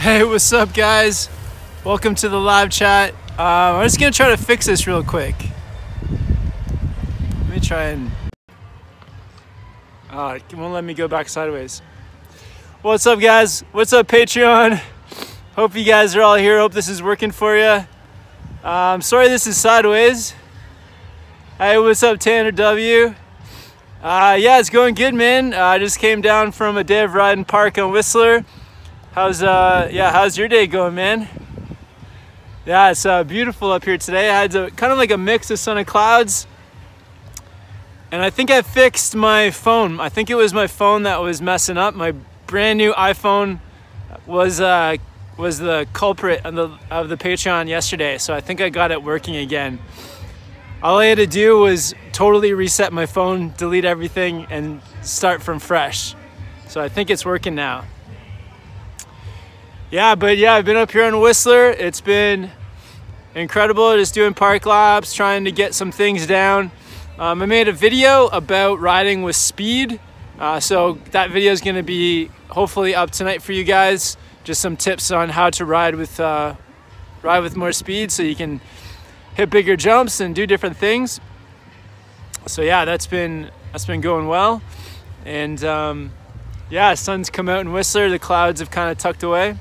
Hey, what's up guys? Welcome to the live chat. I'm just gonna try to fix this real quick. Let me try and... it won't let me go back sideways. What's up guys? What's up Patreon? Hope you guys are all here. Hope this is working for you. I'm sorry this is sideways. Hey, what's up Tanner W? Yeah, it's going good, man. I just came down from a day of riding park on Whistler. How's your day going, man? Yeah, it's beautiful up here today. I had kind of like a mix of sun and clouds. And I think I fixed my phone. I think it was my phone that was messing up. My brand new iPhone was the culprit of the Patreon yesterday. So I think I got it working again. All I had to do was totally reset my phone, delete everything, and start from fresh. So I think it's working now. Yeah, but yeah, I've been up here on Whistler. It's been incredible, just doing park laps, trying to get some things down. I made a video about riding with speed. So that video is gonna be hopefully up tonight for you guys. Just some tips on how to ride with more speed so you can hit bigger jumps and do different things. So yeah, that's been going well. And yeah, sun's come out in Whistler. The clouds have kind of tucked away.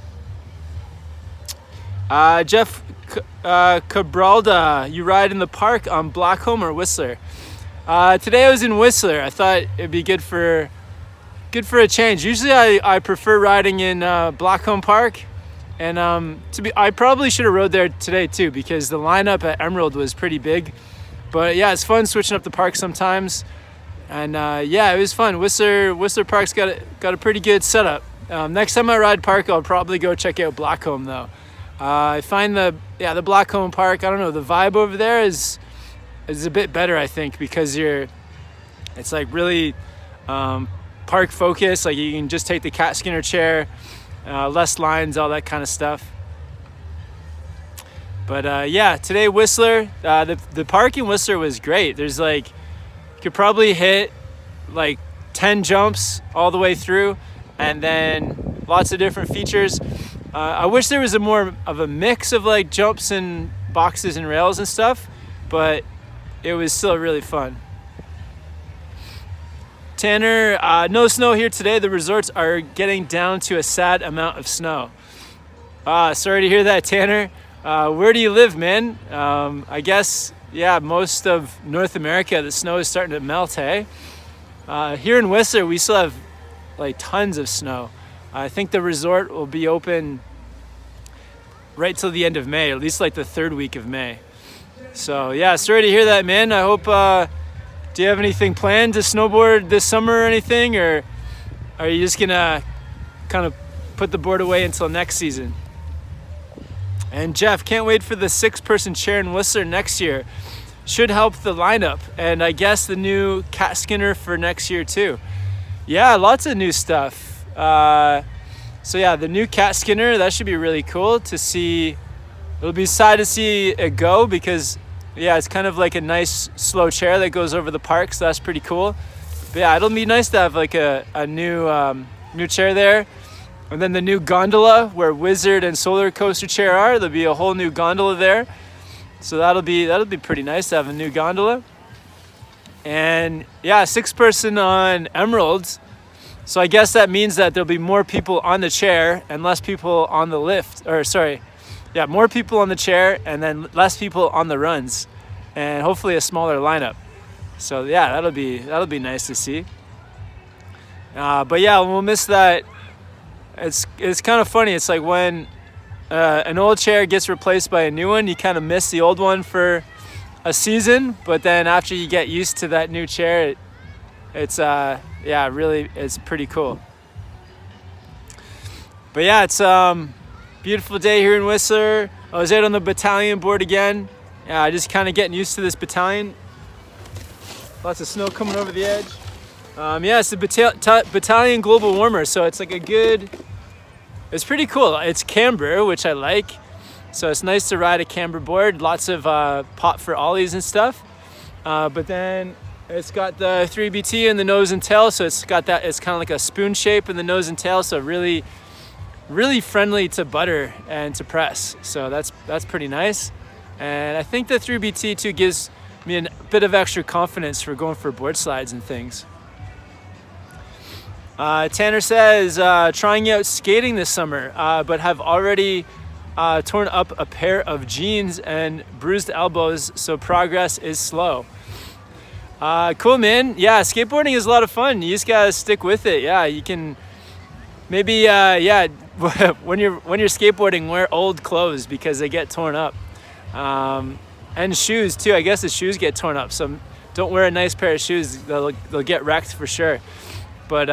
Jeff Cabralda, you ride in the park on Blackcomb or Whistler? Today I was in Whistler. I thought it'd be good for a change. Usually I prefer riding in Blackcomb Park, and I probably should have rode there today too because the lineup at Emerald was pretty big. But yeah, it's fun switching up the park sometimes, and yeah, it was fun. Whistler Park's got a pretty good setup. Next time I ride park, I'll probably go check out Blackcomb though. I find the Blackcomb Park, I don't know, the vibe over there is a bit better, I think, because it's like really park focused. Like you can just take the cat skinner chair, less lines, all that kind of stuff. But yeah, today Whistler, the park in Whistler was great. There's like, you could probably hit like 10 jumps all the way through, and then lots of different features. I wish there was more of a mix of like jumps and boxes and rails and stuff, but it was still really fun. Tanner, no snow here today. The resorts are getting down to a sad amount of snow. Sorry to hear that, Tanner. Where do you live, man? I guess, yeah, most of North America, the snow is starting to melt, hey? Here in Whistler, we still have like tons of snow. I think the resort will be open right till the end of May, at least like the third week of May. So yeah, sorry to hear that, man. I hope, do you have anything planned to snowboard this summer or anything? Or are you just gonna kind of put the board away until next season? And Jeff, can't wait for the 6-person chair in Whistler next year. Should help the lineup. And I guess the new cat skinner for next year too. Yeah, lots of new stuff. So yeah, the new cat skinner, that should be really cool to see. It'll be sad to see it go because yeah, it's kind of like a nice slow chair that goes over the park, so that's pretty cool. But yeah, it'll be nice to have like a new chair there. And then the new gondola where Wizard and Solar Coaster chair are, there'll be a whole new gondola there. So that'll be pretty nice to have a new gondola. And yeah, 6-person on Emerald. So I guess that means that there'll be more people on the chair and less people on the lift, or sorry, yeah, more people on the chair and then less people on the runs, and hopefully a smaller lineup. So yeah, that'll be nice to see. But yeah, we'll miss that. It's kind of funny. It's like when an old chair gets replaced by a new one, you kind of miss the old one for a season, but then after you get used to that new chair, it's yeah, really, it's pretty cool. But yeah, it's beautiful day here in Whistler. I was out on the battalion board again. Yeah, I just kind of getting used to this battalion. Lots of snow coming over the edge. Yeah, it's the battalion global warmer, so it's like it's pretty cool. It's camber, which I like. So it's nice to ride a camber board. Lots of pop for ollies and stuff. But then it's got the 3BT in the nose and tail, so it's got that. It's kind of like a spoon shape in the nose and tail, so really really friendly to butter and to press. So that's pretty nice. And I think the 3BT2 gives me a bit of extra confidence for going for board slides and things. Tanner says, trying out skating this summer, but have already torn up a pair of jeans and bruised elbows, so progress is slow. Cool, man. Yeah, skateboarding is a lot of fun. You just gotta stick with it. Yeah, you can maybe, yeah, when you're skateboarding, wear old clothes because they get torn up. And shoes too. I guess the shoes get torn up, so don't wear a nice pair of shoes. They'll get wrecked for sure. But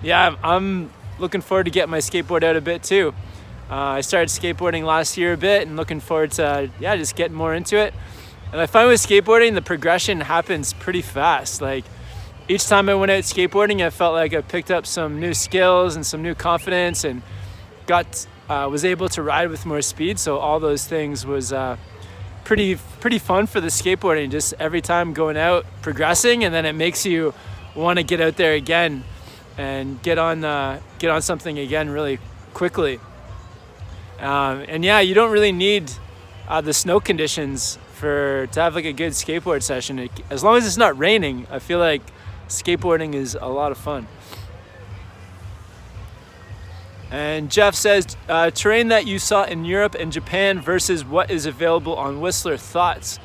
yeah, I'm looking forward to getting my skateboard out a bit too. I started skateboarding last year a bit and looking forward to, yeah, just getting more into it. And I find with skateboarding, the progression happens pretty fast. Like each time I went out skateboarding, I felt like I picked up some new skills and some new confidence and was able to ride with more speed. So all those things was pretty fun for the skateboarding. Just every time going out, progressing, and then it makes you want to get out there again and get on something again really quickly. And yeah, you don't really need the snow conditions to have like a good skateboard session. As long as it's not raining, I feel like skateboarding is a lot of fun. And Jeff says, terrain that you saw in Europe and Japan versus what is available on Whistler, thoughts?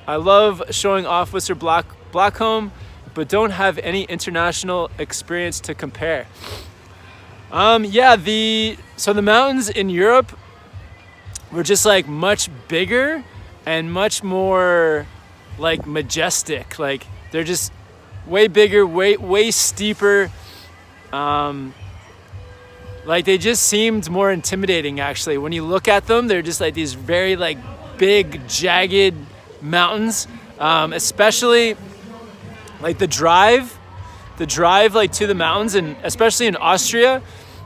I love showing off Whistler Blackcomb, but don't have any international experience to compare. Yeah, so the mountains in Europe were just like much bigger and much more like majestic. Like they're just way bigger, way steeper. Like they just seemed more intimidating actually. When you look at them, they're just like these very like big, jagged mountains. Especially like the drive like to the mountains, and especially in Austria,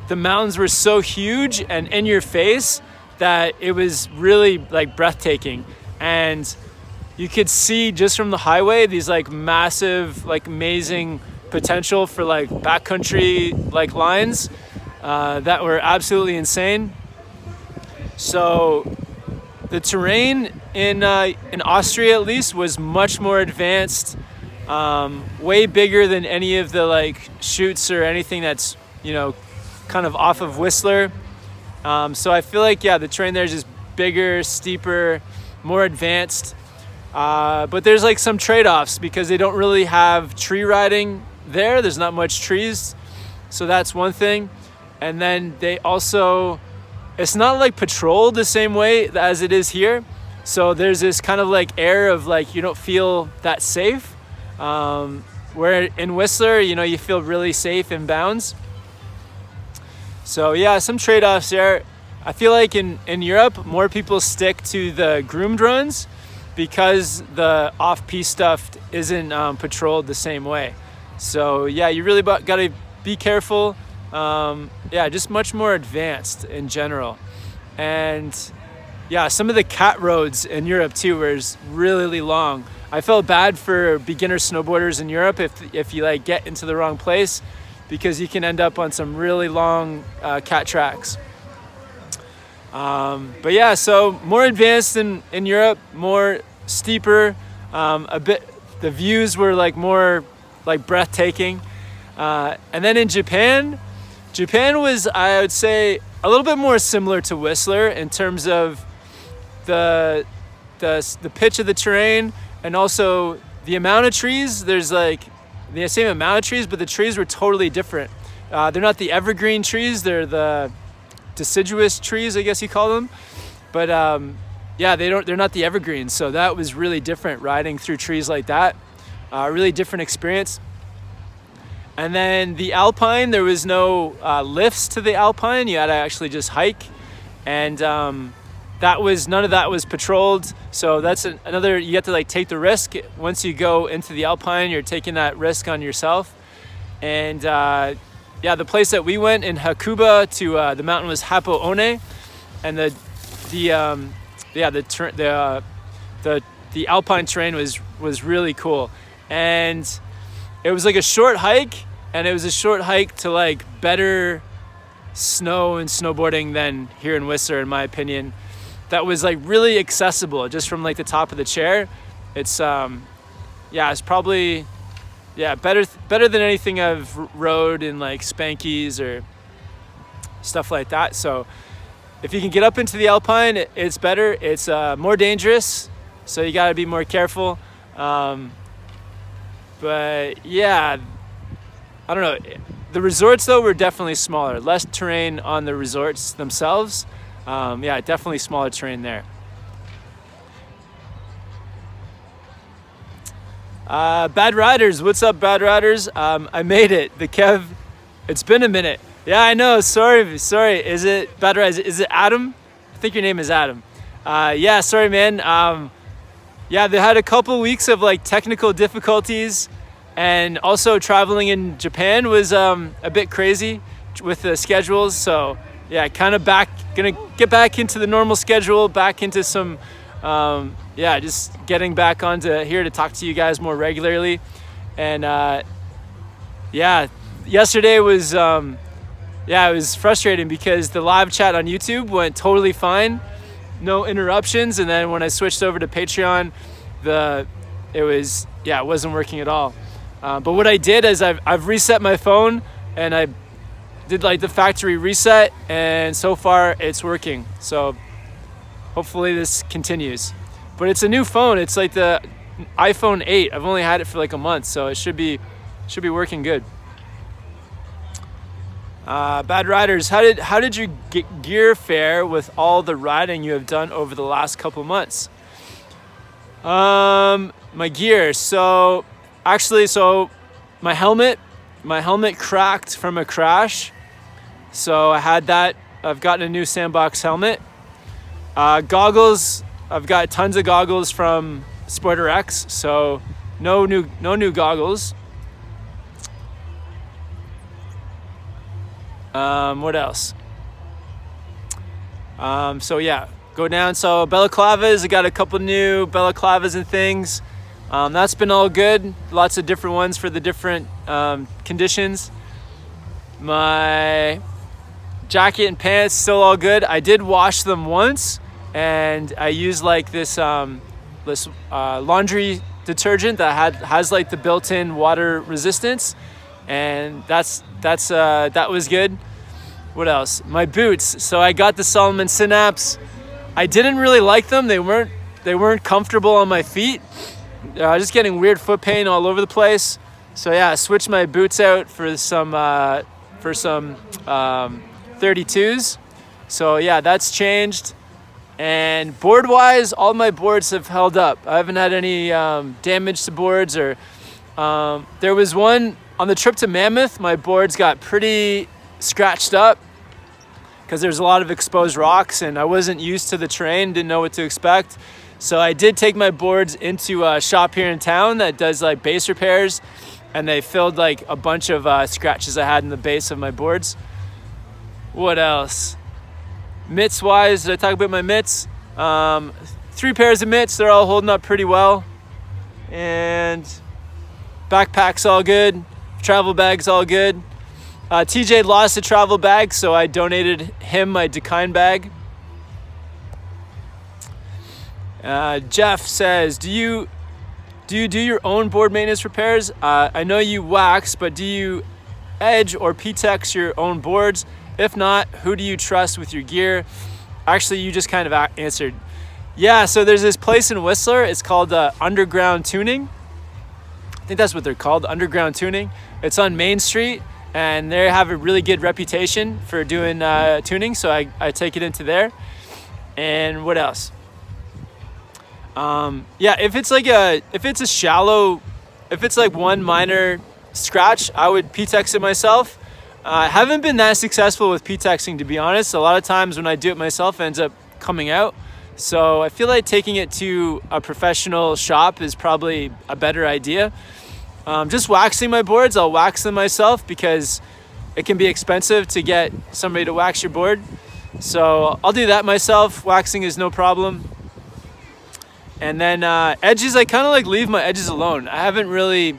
the mountains were so huge and in your face that it was really like breathtaking. And you could see just from the highway these like massive, like amazing potential for like backcountry like lines that were absolutely insane. So the terrain in Austria at least was much more advanced, way bigger than any of the like chutes or anything that's, you know, kind of off of Whistler. So I feel like, yeah, the terrain there is just bigger, steeper, more advanced. But there's like some trade-offs because they don't really have tree riding there. There's not much trees. So that's one thing. And then they also, it's not like patrolled the same way as it is here. So there's this kind of like air of like, you don't feel that safe. Where in Whistler, you know, you feel really safe in bounds. So yeah, some trade-offs there. I feel like in Europe, more people stick to the groomed runs because the off-piste stuff isn't patrolled the same way. So yeah, you really got to be careful. Yeah, just much more advanced in general. And yeah, some of the cat roads in Europe too were really long. I felt bad for beginner snowboarders in Europe if you like get into the wrong place, because you can end up on some really long cat tracks. But yeah, so more advanced in Europe, more steeper, a bit, the views were like more like breathtaking. And then in Japan was, I would say, a little bit more similar to Whistler in terms of the pitch of the terrain and also the amount of trees. There's like the same amount of trees, but the trees were totally different. They're not the evergreen trees, they're the deciduous trees, I guess you call them. But yeah, they're not the evergreens. So that was really different, riding through trees like that. Really different experience. And then the Alpine, there was no lifts to the Alpine. You had to actually just hike. And none of that was patrolled. So that's another, you have to like take the risk. Once you go into the Alpine, you're taking that risk on yourself. And yeah, the place that we went in Hakuba to the mountain was Hapo-One, and the Alpine terrain was really cool. And it was like a short hike, and it was a short hike to like better snow and snowboarding than here in Whistler, in my opinion. That was like really accessible just from like the top of the chair. It's it's probably better than anything I've rode in like Spankies or stuff like that. So if you can get up into the Alpine, it's better. It's more dangerous, so you got to be more careful. But yeah, I don't know. The resorts though were definitely smaller, less terrain on the resorts themselves. Yeah, definitely smaller terrain there. Bad Riders, what's up, Bad Riders? I made it. The Kev, it's been a minute. Yeah, I know. Sorry. Is it Bad Riders? Is it Adam? I think your name is Adam. Yeah, sorry, man. Yeah, they had a couple weeks of like technical difficulties, and also traveling in Japan was a bit crazy with the schedules. So yeah, kind of gonna get back into the normal schedule, back into some, yeah, just getting back onto here to talk to you guys more regularly. And yeah, yesterday was, yeah, it was frustrating because the live chat on YouTube went totally fine, no interruptions. And then when I switched over to Patreon, it wasn't working at all. But what I did is I've reset my phone, and I did like the factory reset, and so far it's working. So hopefully this continues. But it's a new phone. It's like the iPhone 8. I've only had it for like a month, so it should be working good. Bad Riders, how did your gear fare with all the riding you have done over the last couple months? My gear. So actually, my helmet cracked from a crash. So I had that. I've gotten a new sandbox helmet. Goggles, I've got tons of goggles from Sporter X. So no new goggles. What else? So yeah, go down. So balaclavas, I got a couple new balaclavas and things. That's been all good. Lots of different ones for the different conditions. My jacket and pants still all good. I did wash them once, and I used like this laundry detergent that has like the built-in water resistance, and that was good. What else? My boots. So I got the Salomon Synapse. I didn't really like them. They weren't comfortable on my feet. I was just getting weird foot pain all over the place. So yeah, I switched my boots out for some 32s. So yeah, that's changed. And board wise, all my boards have held up. I haven't had any damage to boards, or there was one on the trip to Mammoth. My boards got pretty scratched up because there's a lot of exposed rocks, and I wasn't used to the terrain, didn't know what to expect. So I did take my boards into a shop here in town that does like base repairs, and they filled like a bunch of scratches I had in the base of my boards. What else? Mitts wise, did I talk about my mitts? 3 pairs of mitts, they're all holding up pretty well. And backpack's all good, travel bag's all good. TJ lost a travel bag, so I donated him my Dakine bag. Jeff says, do you do your own board maintenance repairs? I know you wax, but do you edge or PTEX your own boards? If not, who do you trust with your gear? Actually, you just kind of answered. Yeah, so there's this place in Whistler. It's called Underground Tuning. I think that's what they're called, Underground Tuning. It's on Main Street, and they have a really good reputation for doing tuning, so I take it into there. And what else? Yeah, if it's like one minor scratch, I would PTEX it myself. I haven't been that successful with PTEXing, to be honest. A lot of times when I do it myself, it ends up coming out. So I feel like taking it to a professional shop is probably a better idea. Just waxing my boards, I'll wax them myself because it can be expensive to get somebody to wax your board. So I'll do that myself. Waxing is no problem. And then edges, I kind of like leave my edges alone. I haven't really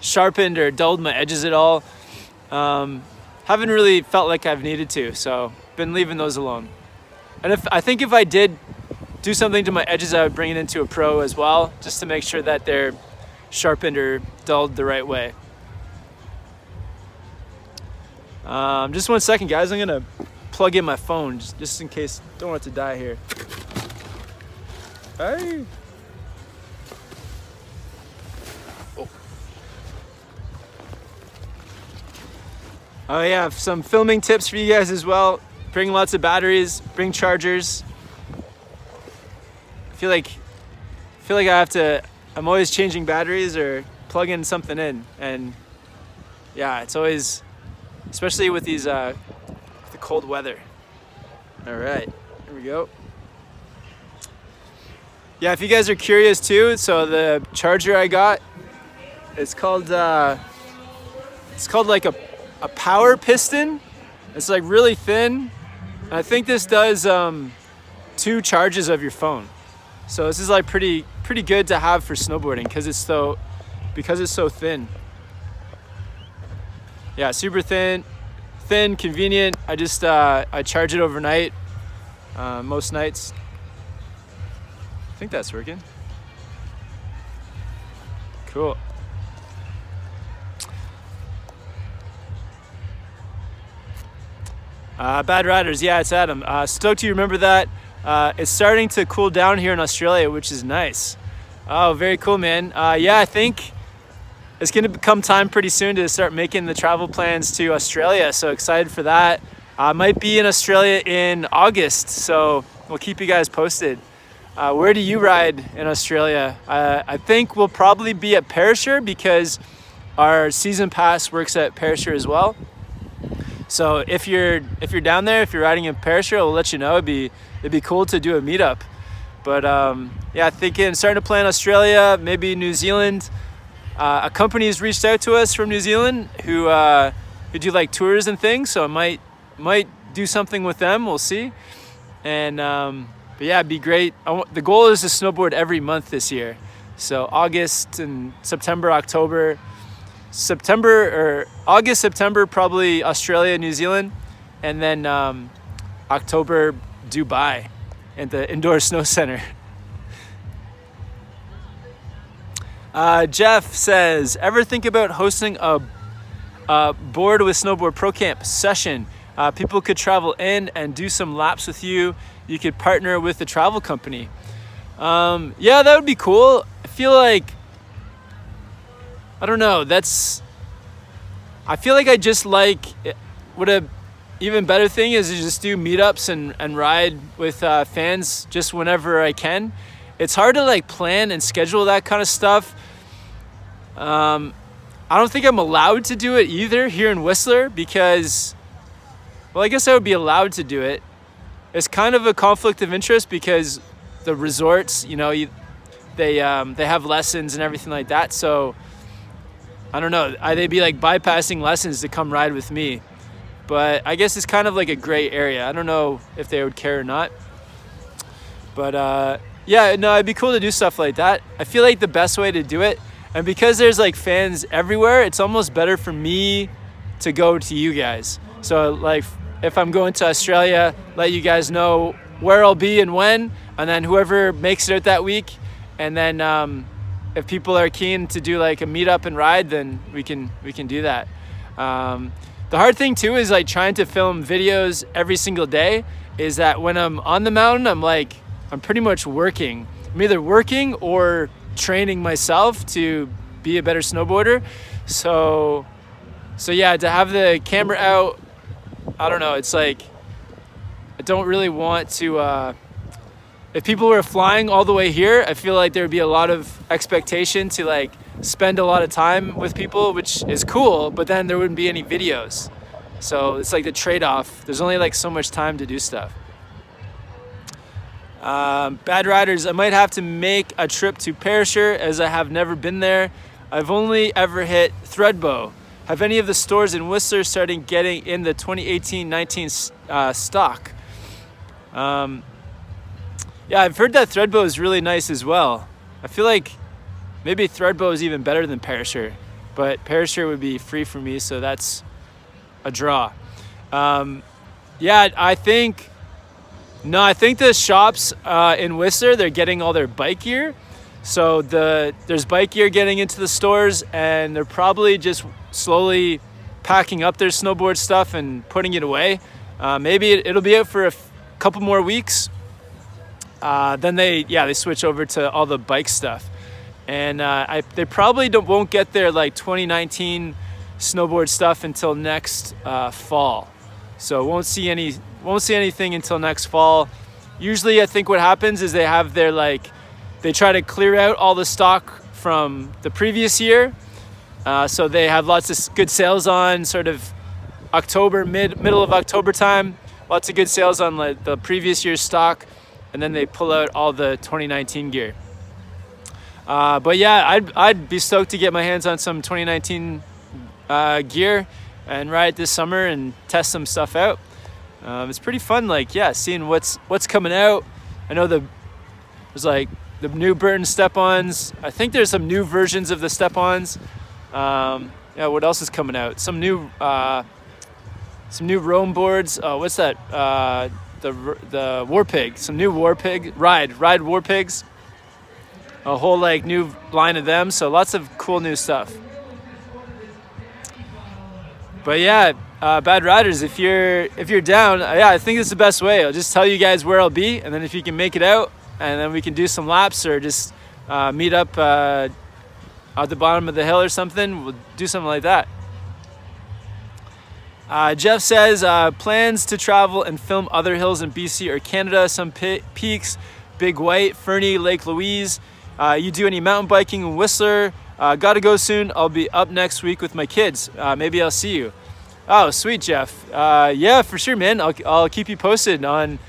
sharpened or dulled my edges at all. haven't really felt like I've needed to, so been leaving those alone. And I think if I did do something to my edges, I would bring it into a pro as well, just to make sure that they're sharpened or dulled the right way. Just 1 second, guys. I'm gonna plug in my phone just in case. Don't want it to die here. Hey. Oh yeah, some filming tips for you guys as well. Bring lots of batteries, bring chargers. I feel like I have to, I'm always changing batteries or plugging something in. And yeah, it's always, especially with these, the cold weather. All right, here we go. Yeah, if you guys are curious too, so the charger I got, it's called like a power piston. It's like really thin. And I think this does 2 charges of your phone. So this is like pretty good to have for snowboarding because it's so thin. Yeah, super thin, convenient. I just I charge it overnight most nights. I think that's working. Cool. Bad Riders, yeah, it's Adam. Stoked you remember that. It's starting to cool down here in Australia, which is nice. Oh, very cool, man. Yeah, I think it's gonna become time pretty soon to start making the travel plans to Australia, so excited for that. I might be in Australia in August, so we'll keep you guys posted. Where do you ride in Australia? I think we'll probably be at Perisher because our season pass works at Perisher as well. So if you're down there, if you're riding in Perisher, we'll let you know. It'd be cool to do a meetup. But yeah, starting to plan Australia, maybe New Zealand. A company has reached out to us from New Zealand who do like tours and things. So I might do something with them. We'll see. And but yeah, it'd be great. The goal is to snowboard every month this year. So August and September, October. August, September, probably Australia, New Zealand, and then October, Dubai, at the indoor snow center. Jeff says, ever think about hosting a Board with Snowboard Pro Camp session? People could travel in and do some laps with you. You could partner with the travel company. Yeah, that would be cool. I feel like, I don't know, I feel like I just like, what a even better thing is to just do meetups and ride with fans just whenever I can. It's hard to like plan and schedule that kind of stuff. I don't think I'm allowed to do it either here in Whistler because, well, I guess I would be allowed to do it. It's kind of a conflict of interest because the resorts, you know, they have lessons and everything like that. So I don't know, they'd be like bypassing lessons to come ride with me. But I guess it's kind of like a gray area. I don't know if they would care or not. But yeah, no, it'd be cool to do stuff like that. I feel like the best way to do it, and because there's like fans everywhere, it's almost better for me to go to you guys. So like if I'm going to Australia, let you guys know where I'll be and when, and then whoever makes it out that week. And then if people are keen to do like a meetup and ride, then we can do that. The hard thing too is like trying to film videos every single day is that when I'm on the mountain, I'm pretty much working. I'm either working or training myself to be a better snowboarder. So yeah, to have the camera out, I don't know, it's like, I don't really want to, if people were flying all the way here, I feel like there would be a lot of expectation to like spend a lot of time with people, which is cool, but then there wouldn't be any videos. So it's like the trade-off. There's only like so much time to do stuff. Bad Riders, I might have to make a trip to Perisher as I have never been there. I've only ever hit Threadbow. Have any of the stores in Whistler started getting in the 2018-19 stock? Yeah, I've heard that Threadbow is really nice as well. I feel like maybe Threadbow is even better than Perisher, but Perisher would be free for me, so that's a draw. Yeah, I think the shops in Whistler, they're getting all their bike gear. So there's bike gear getting into the stores, and they're probably just slowly packing up their snowboard stuff and putting it away. Maybe it'll be out for a couple more weeks. Then they switch over to all the bike stuff. And they probably won't get their like 2019 snowboard stuff until next fall. So won't see anything until next fall. Usually I think what happens is they have their they try to clear out all the stock from the previous year. So they have lots of good sales on sort of October, middle of October time. Lots of good sales on the previous year's stock. And then they pull out all the 2019 gear. But yeah, I'd be stoked to get my hands on some 2019 gear and ride this summer and test some stuff out. It's pretty fun, seeing what's coming out. I know there's like the new Burton step-ons. I think there's some new versions of the step-ons. Yeah, what else is coming out? Some new Rome boards. What's that? The Warpig. Some new Warpig ride Warpigs. A whole new line of them. So lots of cool new stuff. But yeah, Bad Riders, if you're down, yeah, I think it's the best way. I'll just tell you guys where I'll be, and then if you can make it out, and then we can do some laps or just meet up at the bottom of the hill or something. We'll do something like that. Jeff says, plans to travel and film other hills in BC or Canada, some peaks, Big White, Fernie, Lake Louise. You do any mountain biking in Whistler? Gotta go soon. I'll be up next week with my kids. Maybe I'll see you. Oh, sweet, Jeff. Yeah, for sure, man. I'll keep you posted on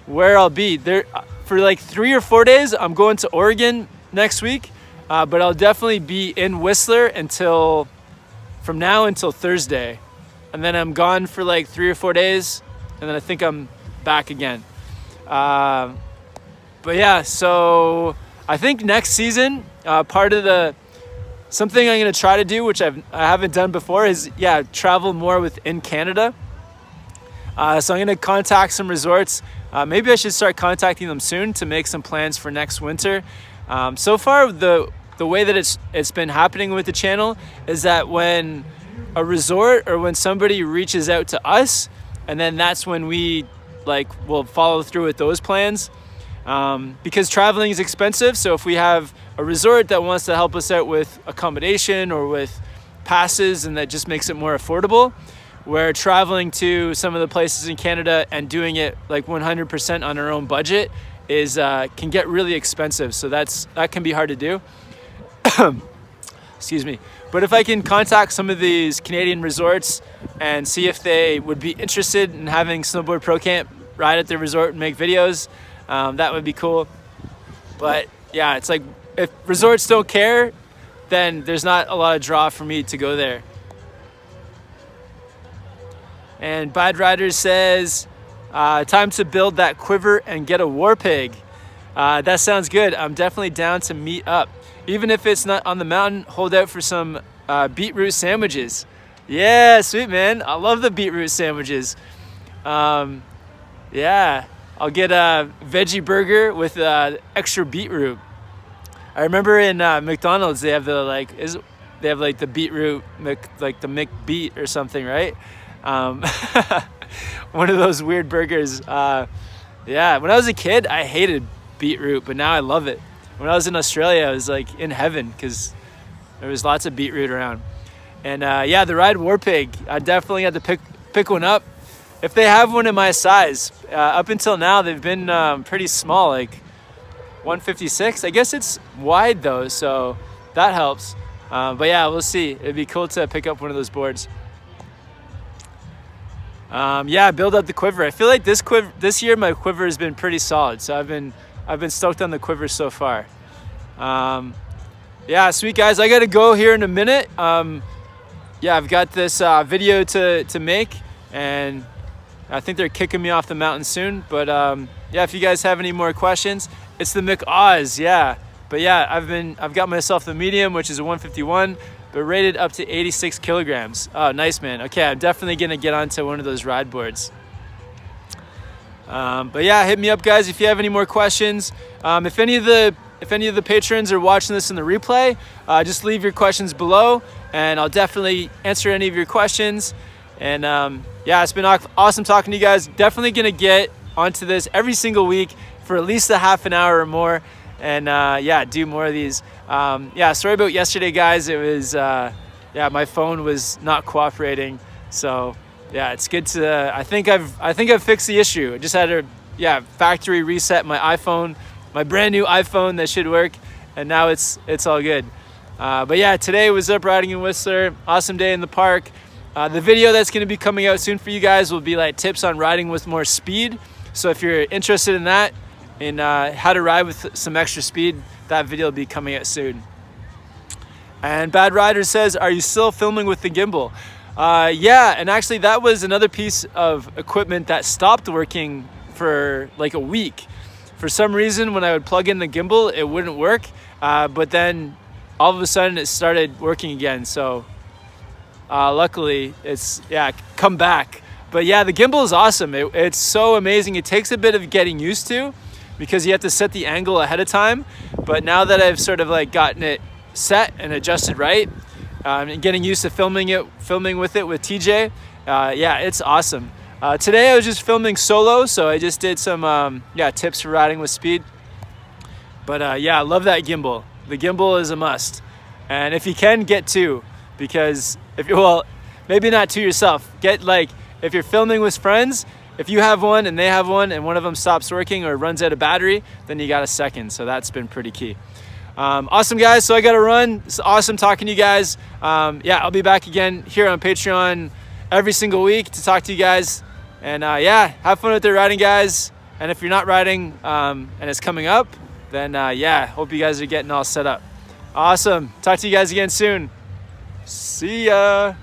where I'll be. There for 3 or 4 days. I'm going to Oregon next week, but I'll definitely be in Whistler from now until Thursday. And then I'm gone for 3 or 4 days, and then I think I'm back again. But yeah, so I think next season, part of something I'm gonna try to do, which I haven't done before, is travel more within Canada. So I'm gonna contact some resorts. Maybe I should start contacting them soon to make some plans for next winter. So far, the way that it's been happening with the channel is that when a resort or when somebody reaches out to us, and then that's when we will follow through with those plans. Because traveling is expensive, so if we have a resort that wants to help us out with accommodation or with passes, and that just makes it more affordable, where traveling to some of the places in Canada and doing it 100% on our own budget can get really expensive. So that can be hard to do. Excuse me. But if I can contact some of these Canadian resorts and see if they would be interested in having Snowboard Pro Camp ride at their resort and make videos, that would be cool. But yeah, it's if resorts don't care, then there's not a lot of draw for me to go there. And Bad Riders says, time to build that quiver and get a Warpig. That sounds good. I'm definitely down to meet up. Even if it's not on the mountain, hold out for some beetroot sandwiches. Yeah, sweet, man. I love the beetroot sandwiches. Yeah, I'll get a veggie burger with extra beetroot. I remember in McDonald's they have the the beetroot the McBeat or something, right? One of those weird burgers. Yeah, when I was a kid, I hated beetroot, but now I love it. When I was in Australia, I was in heaven because there was lots of beetroot around. And yeah, the Ride Warpig, I definitely had to pick one up. If they have one in my size, up until now, they've been pretty small, 156. I guess it's wide though, so that helps. But yeah, we'll see. It'd be cool to pick up one of those boards. Yeah, build up the quiver. I feel like this year my quiver has been pretty solid, so I've been stoked on the quiver so far. Yeah, sweet guys. I gotta go here in a minute. Yeah, I've got this video to make, and I think they're kicking me off the mountain soon. But yeah, if you guys have any more questions, it's the McOz. Yeah, but yeah, I've got myself the medium, which is a 151. but rated up to 86 kilograms. Oh, nice, man. Okay, I'm definitely gonna get onto one of those ride boards. But yeah, hit me up, guys, if you have any more questions. If any of the patrons are watching this in the replay, just leave your questions below, and I'll definitely answer any of your questions. And yeah, it's been awesome talking to you guys. Definitely gonna get onto this every single week for at least a half an hour or more, and yeah, do more of these. Yeah, sorry about yesterday, guys. It was yeah, my phone was not cooperating, so yeah, it's good to. I think I've fixed the issue. I just had to factory reset my iPhone, my brand new iPhone that should work, and now it's all good. But yeah, today was up riding in Whistler. Awesome day in the park. The video that's going to be coming out soon for you guys will be like tips on riding with more speed. So if you're interested in that, in how to ride with some extra speed, that video will be coming out soon. And Bad Rider says, are you still filming with the gimbal? Yeah, and actually that was another piece of equipment that stopped working for like a week. For some reason, when I would plug in the gimbal, it wouldn't work. But then all of a sudden it started working again. So luckily it's, yeah, come back. But yeah, the gimbal is awesome. It's so amazing. It takes a bit of getting used to because you have to set the angle ahead of time. But now that I've sort of like gotten it set and adjusted right, and getting used to filming with it with TJ, yeah, it's awesome. Today I was just filming solo, so I just did some yeah, tips for riding with speed. But yeah, I love that gimbal. The gimbal is a must. And if you can, get two, because if you, well, maybe not two yourself, get like, if you're filming with friends, if you have one and they have one and one of them stops working or runs out of battery, then you got a second. So that's been pretty key. Awesome, guys. So I got to run. It's awesome talking to you guys. Yeah, I'll be back again here on Patreon every single week to talk to you guys. And yeah, have fun with the riding, guys. And if you're not riding and it's coming up, then yeah, hope you guys are getting all set up. Awesome. Talk to you guys again soon. See ya.